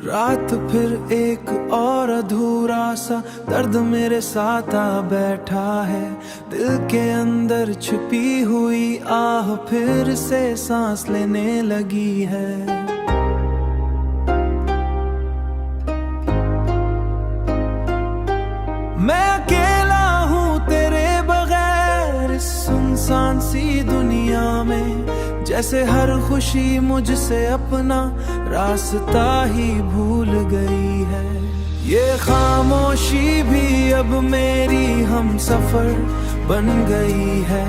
रात फिर एक और अधूरा सा दर्द मेरे साथ आ बैठा है। दिल के अंदर छुपी हुई आह फिर से सांस लेने लगी है। मैं अकेला हूँ तेरे बगैर इस सुनसान सी दुनिया में, जैसे हर खुशी मुझसे अपना रास्ता ही भूल गई है। ये खामोशी भी अब मेरी हम सफर बन गई है।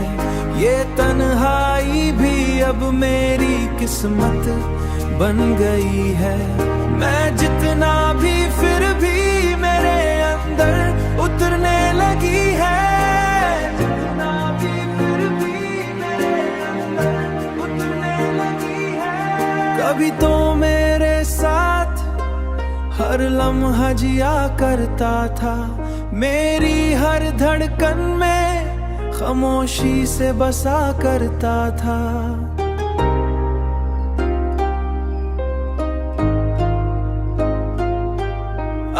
ये तन्हाई भी अब मेरी किस्मत बन गई है। मैं जितना भी फिर भी मेरे अंदर उतरने लगी है। कभी तो मेरे साथ हर लम्हा जिया करता था, मेरी हर धड़कन में खामोशी से बसा करता था।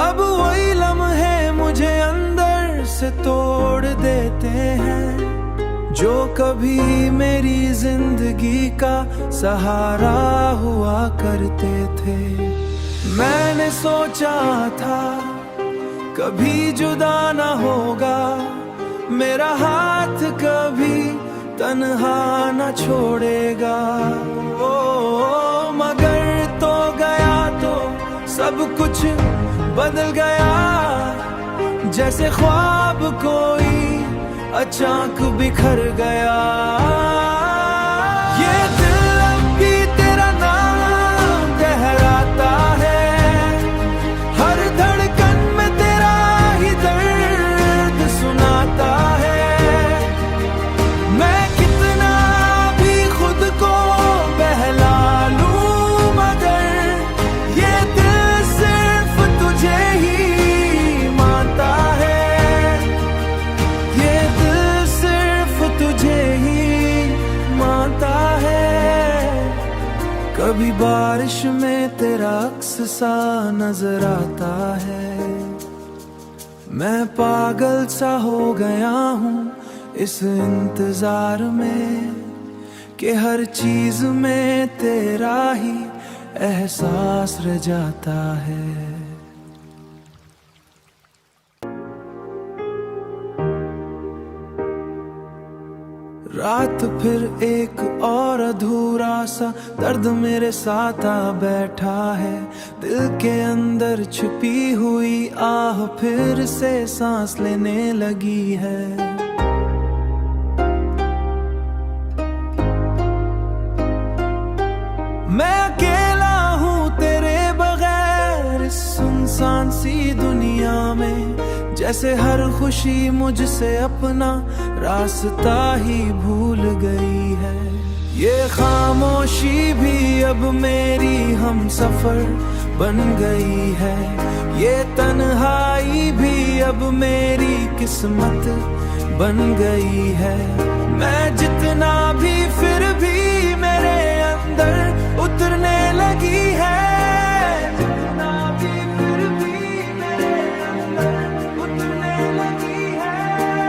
अब वही लम्हे मुझे अंदर से तोड़ देते हैं, जो कभी मेरी जिंदगी का सहारा हुआ करते थे। मैंने सोचा था कभी जुदा न होगा, मेरा हाथ कभी तन्हा न छोड़ेगा। ओ मगर तो गया तो सब कुछ बदल गया, जैसे ख्वाब कोई अचानक बिखर गया। ये दिल अब भी तेरा नाम दोहराता है, हर धड़कन में तेरा ही दर्द सुनाता है। मैं कितना भी खुद को बहला लूं, मगर ये दिल सिर्फ तुझे ही मानता है। तुझे ही मानता है। कभी बारिश में तेरा अक्स सा नजर आता है। मैं पागल सा हो गया हूँ इस इंतजार में, कि हर चीज में तेरा ही एहसास रह जाता है। रात फिर एक और अधूरा सा दर्द मेरे साथ आ बैठा है। दिल के अंदर छुपी हुई आह फिर से सांस लेने लगी है। मैं अकेला हूँ तेरे बगैर इस सुनसान सी दुनिया में, जैसे हर खुशी मुझसे अपना रास्ता ही भूल गई है। ये खामोशी भी अब मेरी हम सफर बन गई है। ये तन्हाई भी अब मेरी किस्मत बन गई है। मैं जितना भी फिर भी मेरे अंदर उतरने लगी है।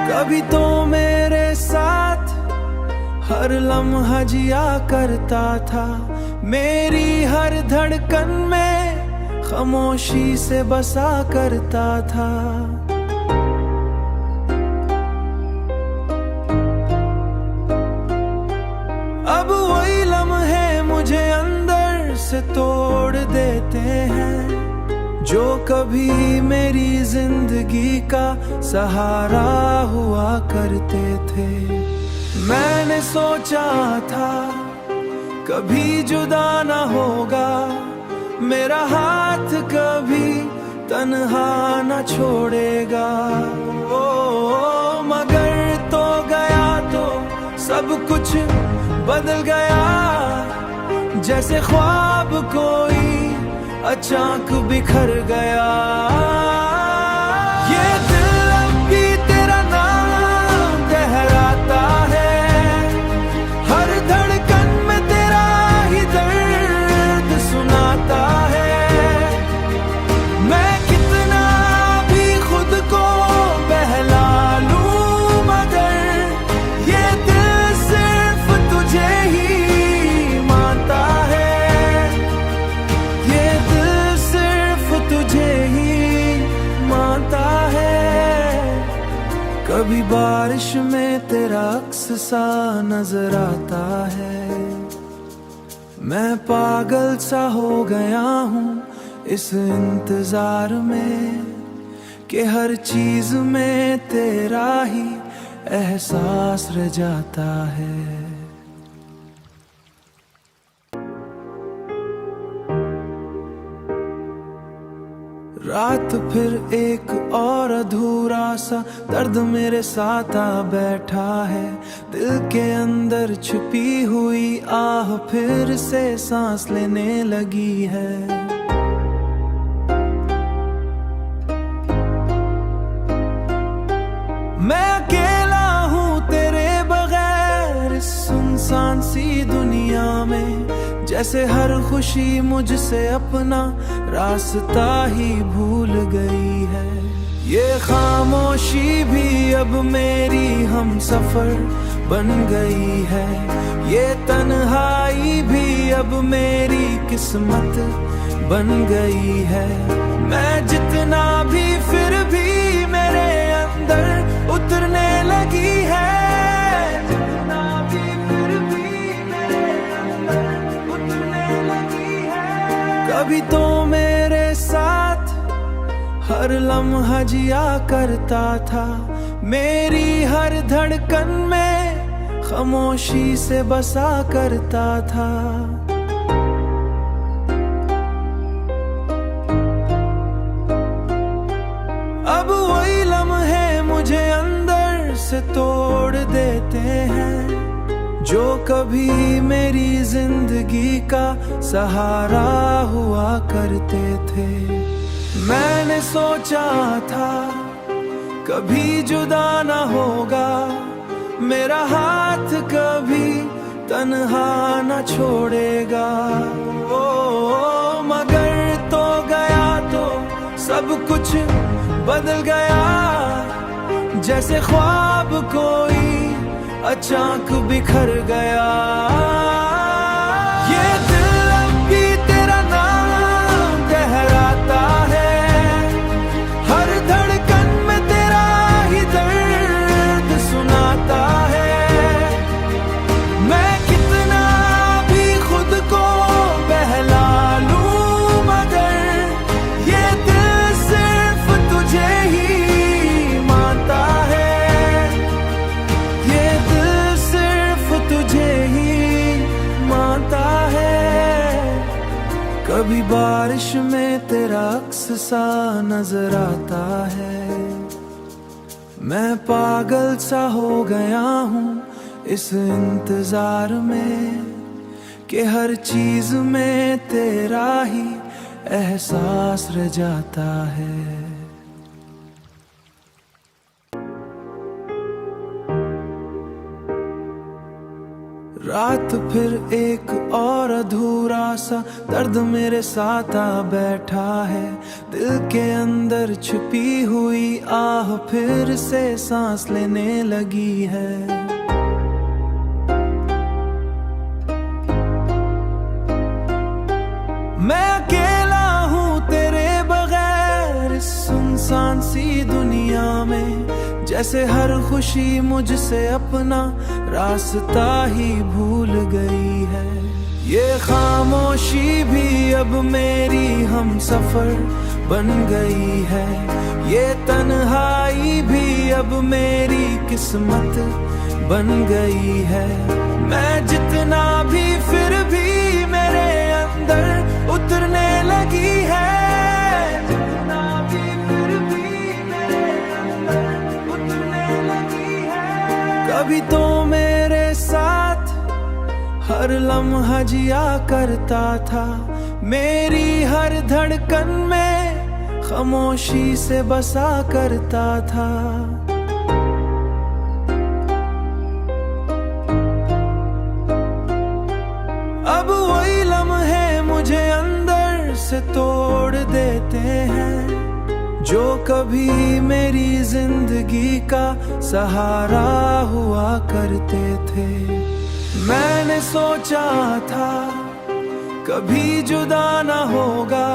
कभी तो मेरे साथ हर लम्हा जिया करता था, मेरी हर धड़कन में खामोशी से बसा करता था। अब वही लम्हे मुझे अंदर से तोड़ देते हैं, जो कभी मेरी जिंदगी का सहारा हुआ करते थे। मैंने सोचा था कभी जुदा न होगा, मेरा हाथ कभी तन्हा न छोड़ेगा। ओ मगर तो गया तो सब कुछ बदल गया, जैसे ख्वाब कोई अचानक बिखर गया। ये दिल अब भी तेरा नाम दोहराता है, हर धड़कन में तेरा ही दर्द सुनाता है। कभी बारिश में तेरा अक्स सा नजर आता है। मैं पागल सा हो गया हूँ इस इंतजार में कि हर चीज में तेरा ही एहसास रह जाता है। रात फिर एक और अधूरा सा दर्द मेरे साथ आ बैठा है। दिल के अंदर छुपी हुई आह फिर से सांस लेने लगी है। मैं अकेला हूँ तेरे बगैर इस सुनसान सी दुनिया में, जैसे हर खुशी मुझसे अपना रास्ता ही भूल गई है। ये खामोशी भी अब मेरी हम सफर बन गई है। ये तन्हाई भी अब मेरी किस्मत बन गई है। मैं जितना भी फिर भी मेरे अंदर उतरने लगी है। कभी तो मेरे साथ हर लम्हा जिया करता था, मेरी हर धड़कन में खामोशी से बसा करता था। अब वही लम्हे मुझे अंदर से तोड़ देते हैं जो कभी मेरी जिंदगी का सहारा हुआ करते थे। मैंने सोचा था कभी जुदा न होगा, मेरा हाथ कभी तन्हा न छोड़ेगा। ओ मगर तो गया तो सब कुछ बदल गया, जैसे ख्वाब कोई अचानक बिखर गया। ये दिल अब भी तेरा नाम कहराता है, हर धड़कन में तेरा ही दर्द सुनाता है। मैं कितना भी खुद को बहला लूं मगर ये दिल सिर्फ तुझे ही मानता है। कभी बारिश में तेरा अक्स सा नजर आता है। मैं पागल सा हो गया हूँ इस इंतजार में कि हर चीज में तेरा ही एहसास रह जाता है। रात फिर एक और अधूरा सा दर्द मेरे साथ आ बैठा है। दिल के अंदर छुपी हुई आह फिर से सांस लेने लगी है। मैं अकेला हूँ तेरे बगैर इस सुनसान सी दुनिया में, जैसे हर खुशी मुझसे अपना रास्ता ही भूल गई है। ये खामोशी भी अब मेरी हम सफर बन गई है। ये तन्हाई भी अब मेरी किस्मत बन गई है। मैं जितना भी फिर भी मेरे अंदर उतरने लगी है। कभी तो मेरे साथ हर लम्हा जिया करता था, मेरी हर धड़कन में खामोशी से बसा करता था। अब वही लम्हे मुझे अंदर से तोड़ देते हैं जो कभी मेरी जिंदगी का सहारा हुआ करते थे। मैंने सोचा था कभी जुदा न होगा,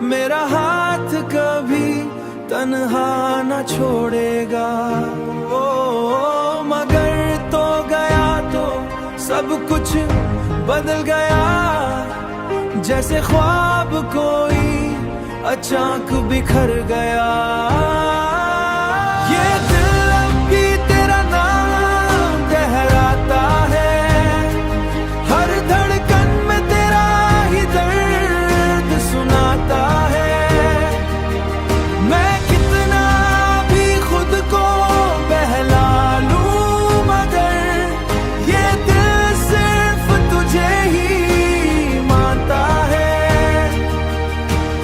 मेरा हाथ कभी तन्हा न छोड़ेगा। सब कुछ बदल गया, जैसे ख्वाब कोई अचानक बिखर गया। ये दिल अब भी तेरा नाम कहलाता है, हर धड़कन में तेरा ही दर्द सुनाता है। मैं कितना भी खुद को बहला लूं, मगर ये दिल सिर्फ तुझे ही मानता है,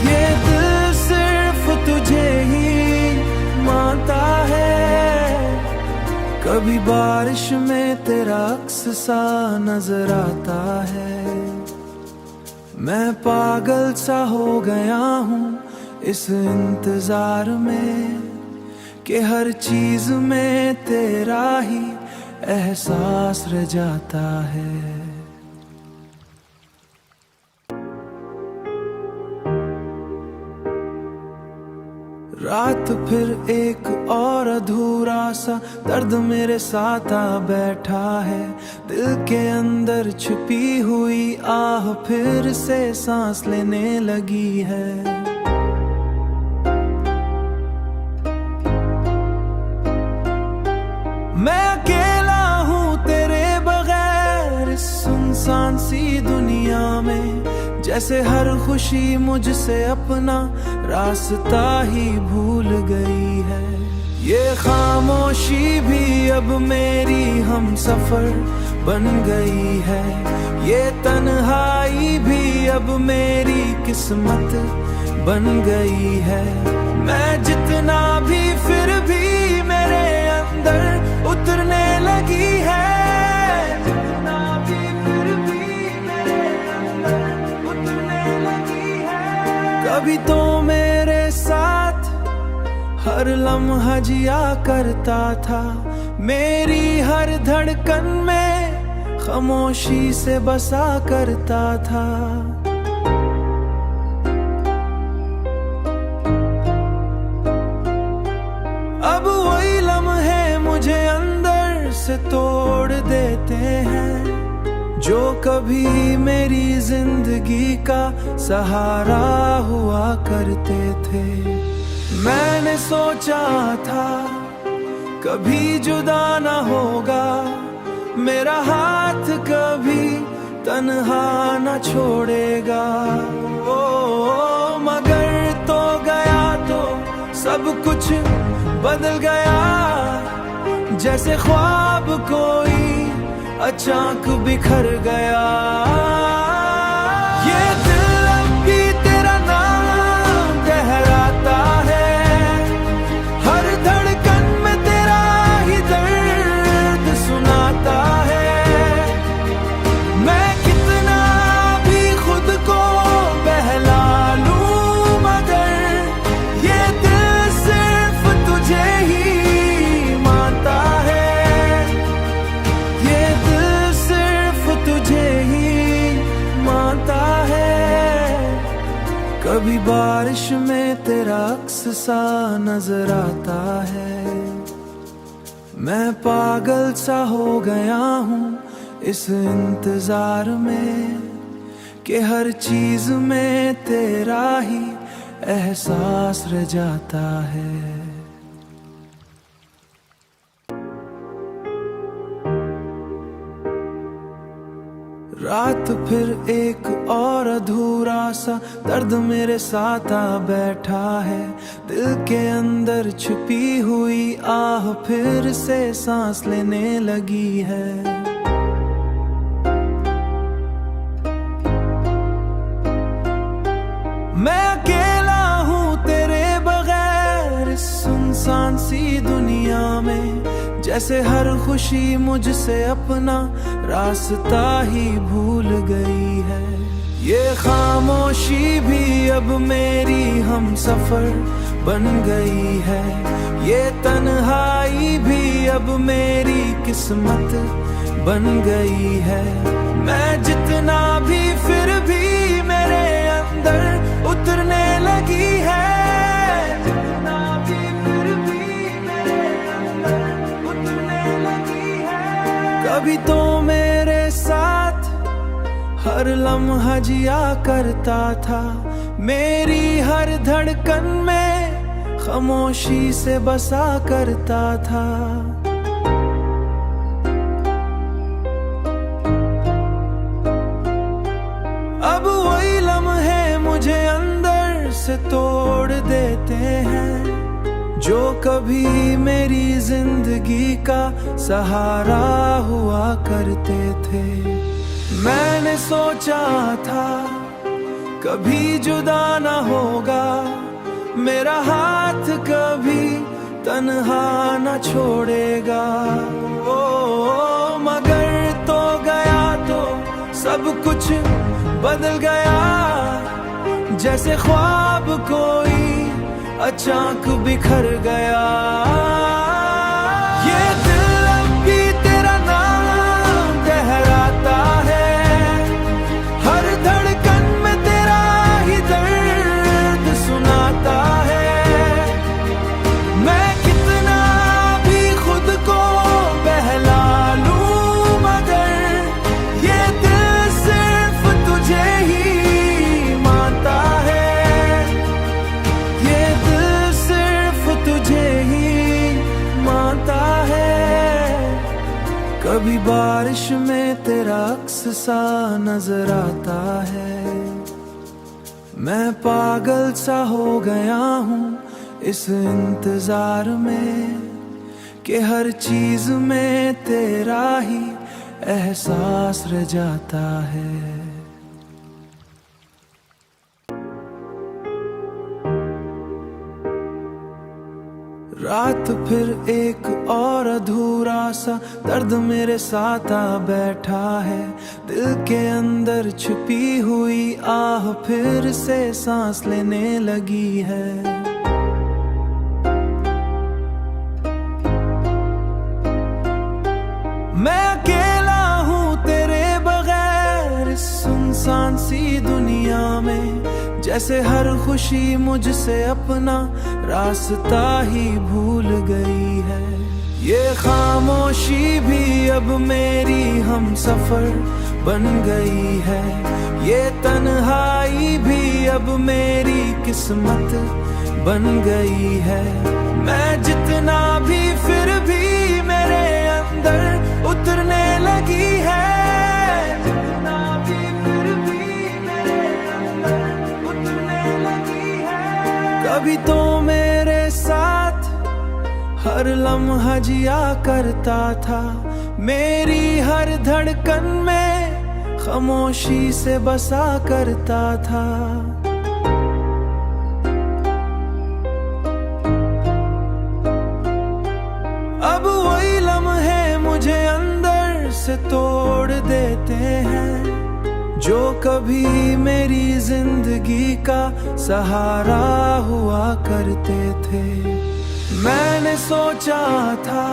ये दिल सिर्फ तुझे ही मानता है। कभी बारिश में तेरा अक्स सा नजर आता है, मैं पागल सा हो गया हूँ इस इंतजार में कि हर चीज में तेरा ही एहसास रह जाता है। रात फिर एक और अधूरा सा दर्द मेरे साथ आ बैठा है, दिल के अंदर छुपी हुई आह फिर से सांस लेने लगी है। मैं अकेला हूँ तेरे बगैर इस सुनसान सी दुनिया में, जैसे हर खुशी मुझसे अपना रास्ता ही भूल गई है। ये खामोशी भी अब मेरी हम सफर बन गई है, ये तन्हाई भी अब मेरी किस्मत बन गई है। मैं जितना भी फिर भी मेरे अंदर उतरने लगी है, जितना भी फिर भी मेरे अंदर उतरने लगी है। कभी तो मेरे साथ हर लम्हा जिया करता था, मेरी हर धड़कन में खामोशी से बसा करता था। अब वही लम्हे मुझे अंदर से तोड़ देते हैं, जो कभी मेरी जिंदगी का सहारा हुआ करते थे। मैंने सोचा था कभी जुदा न होगा, मेरा हाथ कभी तन्हा न छोड़ेगा। ओ मगर तो गया तो सब कुछ बदल गया, जैसे ख्वाब कोई अचानक बिखर गया। ये दिल अब भी तेरा नाम कहलाता है, हर धड़कन में तेरा ही दर्द सुनाता है। मैं कितना भी खुद को बहला लूं, मगर ये दिल सिर्फ तुझे ही मानता है, ये दिल सिर्फ तुझे ही मानता है। कभी बारिश में तेरा अक्स सा नजर आता है, मैं पागल सा हो गया हूँ इस इंतजार में कि हर चीज में तेरा ही एहसास रह जाता है। रात फिर एक और अधूरा सा दर्द मेरे साथ आ बैठा है, दिल के अंदर छुपी हुई आह फिर से सांस लेने लगी है। मैं अकेला हूँ तेरे बगैर इस सुनसान सी दुनिया में, जैसे हर खुशी मुझसे अपना रास्ता ही भूल गई है। ये खामोशी भी अब मेरी हम सफर बन गई है, ये तन्हाई भी अब मेरी किस्मत बन गई है। मैं जितना भी फिर भी मेरे अंदर उतरने लगी है, जितना भी फिर भी मेरे अंदर उतरने लगी है। कभी तो मेरे हर लम्हा जिया करता था, मेरी हर धड़कन में खामोशी से बसा करता था। अब वही लम्हे मुझे अंदर से तोड़ देते हैं, जो कभी मेरी जिंदगी का सहारा हुआ करते थे। मैंने सोचा था कभी जुदा न होगा, मेरा हाथ कभी तन्हा न छोड़ेगा। ओ मगर तो गया तो सब कुछ बदल गया, जैसे ख्वाब कोई अचानक बिखर गया। ये दिल अब भी तेरा नाम कहराता है, हर धड़कन में तेरा ही दर्द सुनाता है। मैं कितना भी खुद को बहला लूं, मगर ये दिल सिर्फ तुझे ही मानता है। ये दिल सिर्फ तुझे ही मानता है। कभी बारिश में तेरा अक्स सा नजर आता है, मैं पागल सा हो गया हूँ इस इंतजार में, कि हर चीज में तेरा ही एहसास रह जाता है। रात फिर एक और अधूरा सा दर्द मेरे साथ आ बैठा है, दिल के अंदर छुपी हुई आह फिर से सांस लेने लगी है। मैं अकेला हूँ तेरे बगैर इस सुनसान सी दुनिया में, जैसे हर खुशी मुझसे अपना रास्ता ही भूल गई है। ये खामोशी भी अब मेरी हम सफर बन गई है, ये तन्हाई भी अब मेरी किस्मत बन गई है। मैं जितना भी फिर भी मेरे अंदर उतरने लगी है, जितना भी फिर भी मेरे अंदर उतरने लगी है। कभी तो मेरे साथ हर लम्हा जिया करता था, मेरी हर धड़कन में खामोशी से बसा करता था। अब वही लम्हे मुझे अंदर से तोड़ देते हैं, जो कभी मेरी जिंदगी का सहारा हुआ करते थे। मैंने सोचा था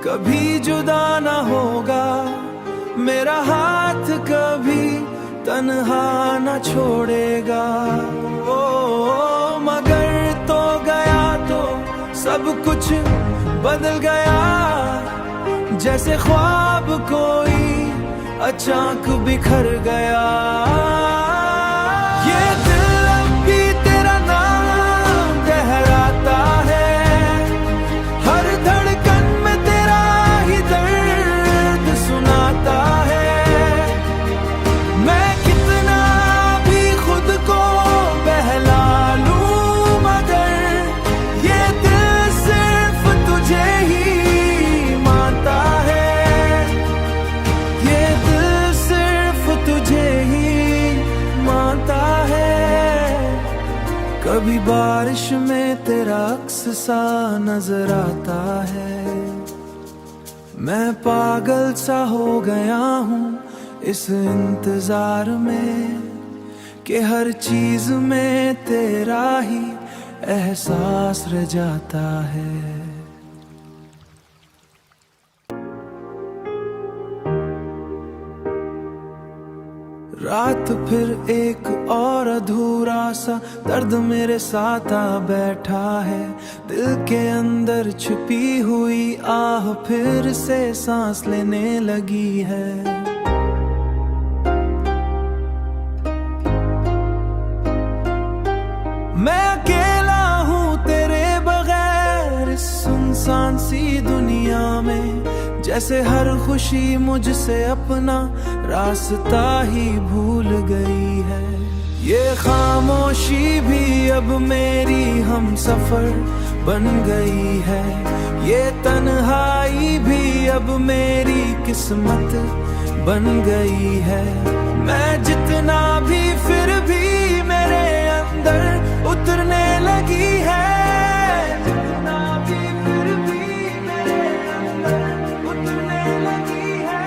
कभी जुदा न होगा, मेरा हाथ कभी तन्हा न छोड़ेगा। ओ मगर तो गया तो सब कुछ बदल गया, जैसे ख्वाब कोई अचानक बिखर गया। ये दिल अब भी तेरा नाम कहराता है, हर धड़कन में तेरा ही दर्द सुनाता है। मैं कितना भी खुद को बहला लूं, मगर ये दिल सिर्फ तुझे ही मानता है। ये दिल सिर्फ तुझे ही मानता है। कभी बारिश में तेरा अक्स सा नजर आता है, मैं पागल सा हो गया हूँ इस इंतजार में, कि हर चीज में तेरा ही एहसास रह जाता है। रात फिर एक और अधूरा सा दर्द मेरे साथ आ बैठा है, दिल के अंदर छुपी हुई आह फिर से सांस लेने लगी है। सी दुनिया में, जैसे हर खुशी मुझसे अपना रास्ता ही भूल गई है। ये खामोशी भी अब मेरी हम सफर बन गई है, ये तन्हाई भी अब मेरी किस्मत बन गई है। मैं जितना भी फिर भी मेरे अंदर उतरने लगी है, जितना भी फिर भी मेरे अंदर उतरने लगी है।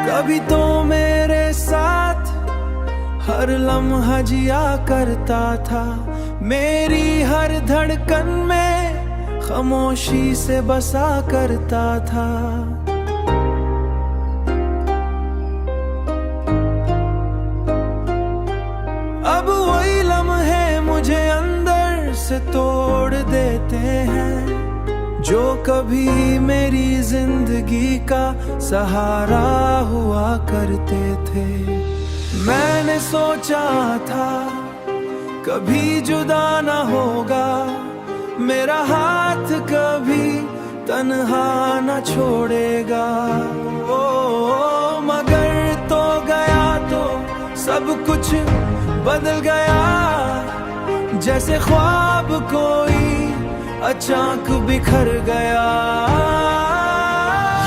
कभी तो मेरे साथ हर लम्हा जिया करता था, मेरी हर धड़कन में खामोशी से बसा करता था। अब वही लम्हे मुझे अंदर से तोड़ देते हैं, जो कभी मेरी जिंदगी का सहारा हुआ करते थे। मैंने सोचा था कभी जुदा न होगा, मेरा हाथ कभी तन्हा न छोड़ेगा। ओ मगर तो गया तो सब कुछ बदल गया, जैसे ख्वाब कोई अचानक बिखर गया।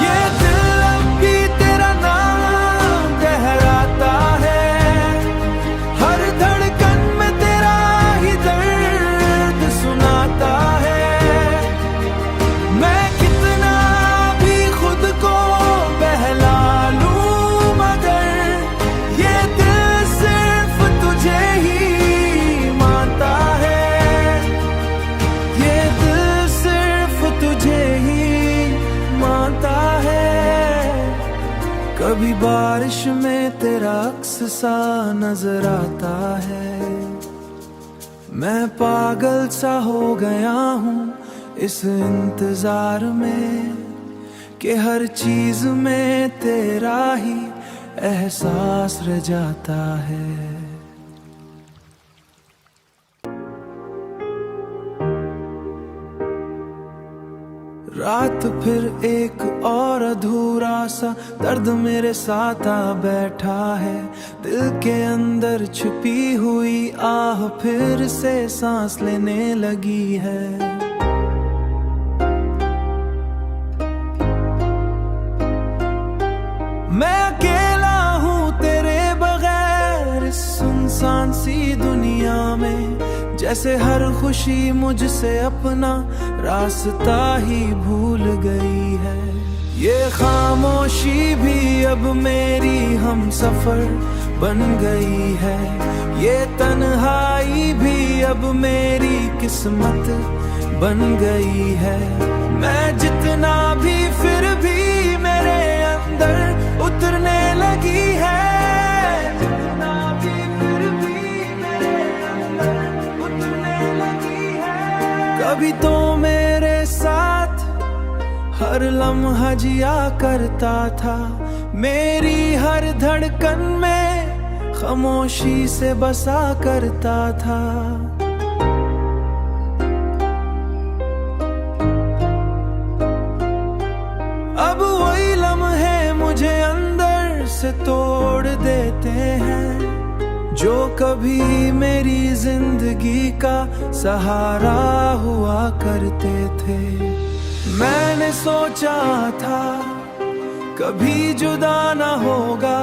ये दिल अब भी तेरा नाम कहराता है, हर धड़कन में तेरा ही दर्द सुनाता है। मैं कितना भी खुद को बहला लूं, मगर ये दिल सिर्फ तुझे ही मानता है, ये दिल सिर्फ तुझे ही मानता है। कभी बारिश में तेरा अक्स सा नजर आता है, मैं पागल सा हो गया हूँ इस इंतजार में, कि हर चीज में तेरा ही एहसास रह जाता है। रात फिर एक और अधूरा सा दर्द मेरे साथ आ बैठा है, दिल के अंदर छुपी हुई आह फिर से सांस लेने लगी है। मैं अकेला हूँ तेरे बगैर इस सुनसान सी दुनिया में, जैसे हर खुशी मुझसे अपना रास्ता ही भूल गई है। ये खामोशी भी अब मेरी हम सफर बन गई है, ये तन्हाई भी अब मेरी किस्मत बन गई है। मैं जितना भी फिर भी मेरे अंदर उतरने लगी है, जितना भी फिर भी मेरे अंदर उतरने लगी है। कभी तो मेरे साथ हर लम्हा जिया करता था, मेरी हर धड़कन में खामोशी से बसा करता था। अब वही लम्हे मुझे अंदर से तोड़ देते हैं, जो कभी मेरी जिंदगी का सहारा हुआ करते थे। मैंने सोचा था कभी जुदा न होगा,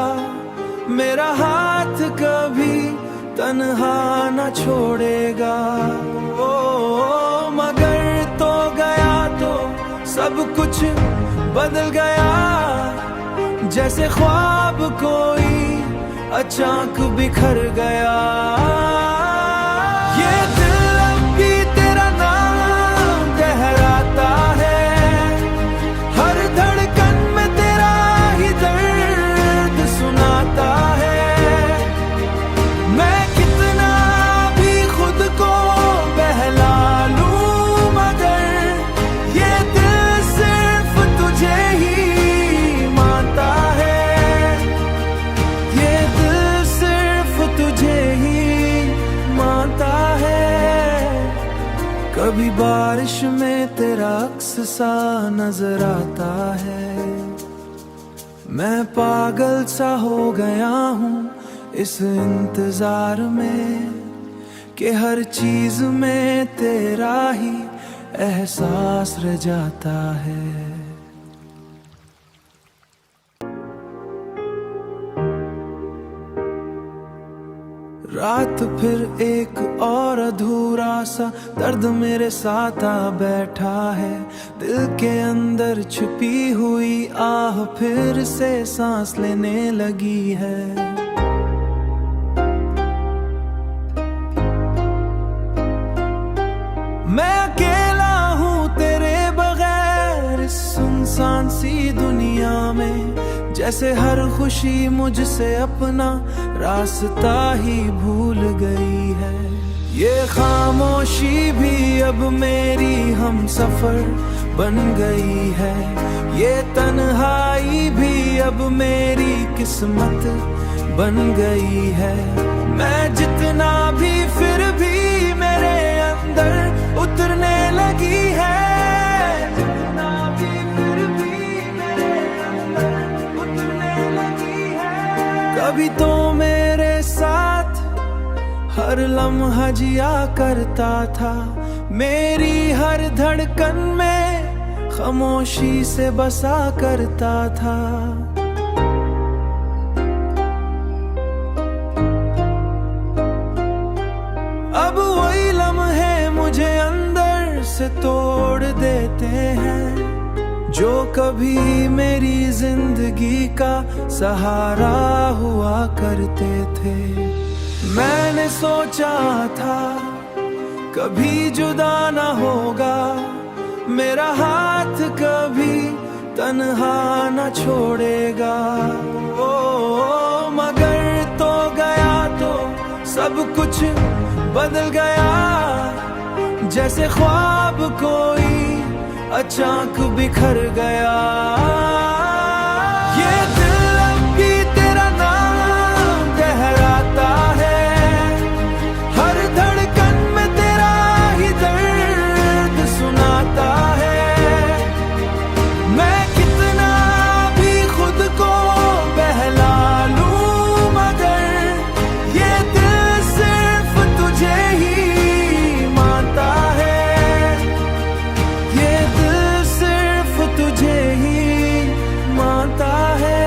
मेरा हाथ कभी तन्हा न छोड़ेगा। ओ मगर तो गया तो सब कुछ बदल गया, जैसे ख्वाब कोई अचानक बिखर गया। ये दिल अब भी तेरा नाम कहराता है, हर धड़कन में तेरा ही दर्द सुनाता है। मैं कितना भी खुद को बहला लूं, मगर ये दिल सिर्फ तुझे ही मानता है, ये दिल सिर्फ तुझे ही कभी बारिश में तेरा अक्स सा नजर आता है। मैं पागल सा हो गया हूँ इस इंतजार में कि हर चीज में तेरा ही एहसास रह जाता है। रात फिर एक और अधूरा सा दर्द मेरे साथ आ बैठा है। दिल के अंदर छुपी हुई आह फिर से सांस लेने लगी है। मैं अकेला हूँ तेरे बगैर इस सुनसान सी दुनिया में, जैसे हर खुशी मुझसे अपना रास्ता ही भूल गई है। ये खामोशी भी अब मेरी हम सफर बन गई है। ये तन्हाई भी अब मेरी किस्मत बन गई है। मैं जितना भी फिर भी मेरे अंदर उतरने लगी है। कभी तो मेरे साथ हर लम्हा जिया करता था। मेरी हर धड़कन में खामोशी से बसा करता था। अब वही लम्हे मुझे अंदर से तोड़ देते हैं जो कभी मेरी जिंदगी का सहारा हुआ करते थे। मैंने सोचा था कभी जुदा ना होगा, मेरा हाथ कभी तन्हा ना छोड़ेगा। ओ मगर तो गया तो सब कुछ बदल गया, जैसे ख्वाब कोई अचानक बिखर गया। ये दिल अब भी तेरा नाम दोहराता है। हर धड़कन में तेरा ही दर्द सुनाता है। मैं कितना भी खुद को बहला लूं मगर ये दिल सिर्फ तुझे ही मानता है।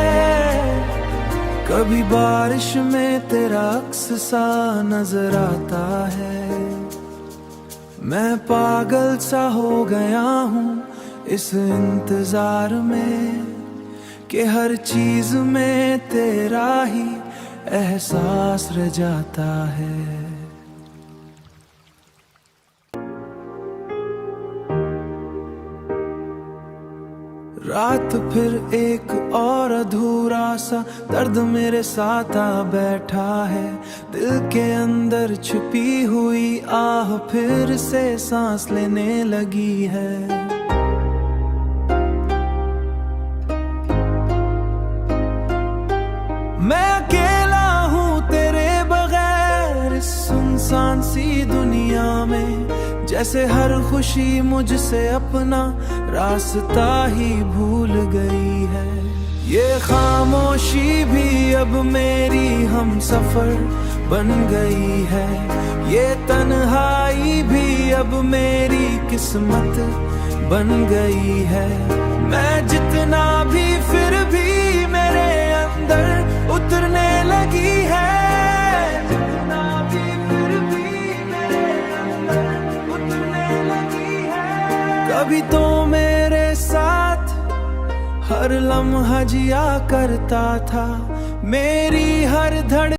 कभी बारिश में तेरा अक्स सा नजर आता है। मैं पागल सा हो गया हूँ इस इंतजार में कि हर चीज में तेरा ही एहसास रह जाता है। रात फिर एक और अधूरा सा दर्द मेरे साथ आ बैठा है। दिल के अंदर छुपी हुई आह फिर से सांस लेने लगी है। मैं अकेला हूँ तेरे बगैर इस सुनसान सी दुनिया में, जैसे हर खुशी मुझसे अपना रास्ता ही भूल गई है। ये खामोशी भी अब मेरी हम सफर बन गई है। ये तन्हाई भी अब मेरी किस्मत बन गई है। मैं जितना भी फिर भी मेरे अंदर उतरने लगी है। कभी तो मेरे साथ हर लम्हा जिया करता था। मेरी हर धड़कन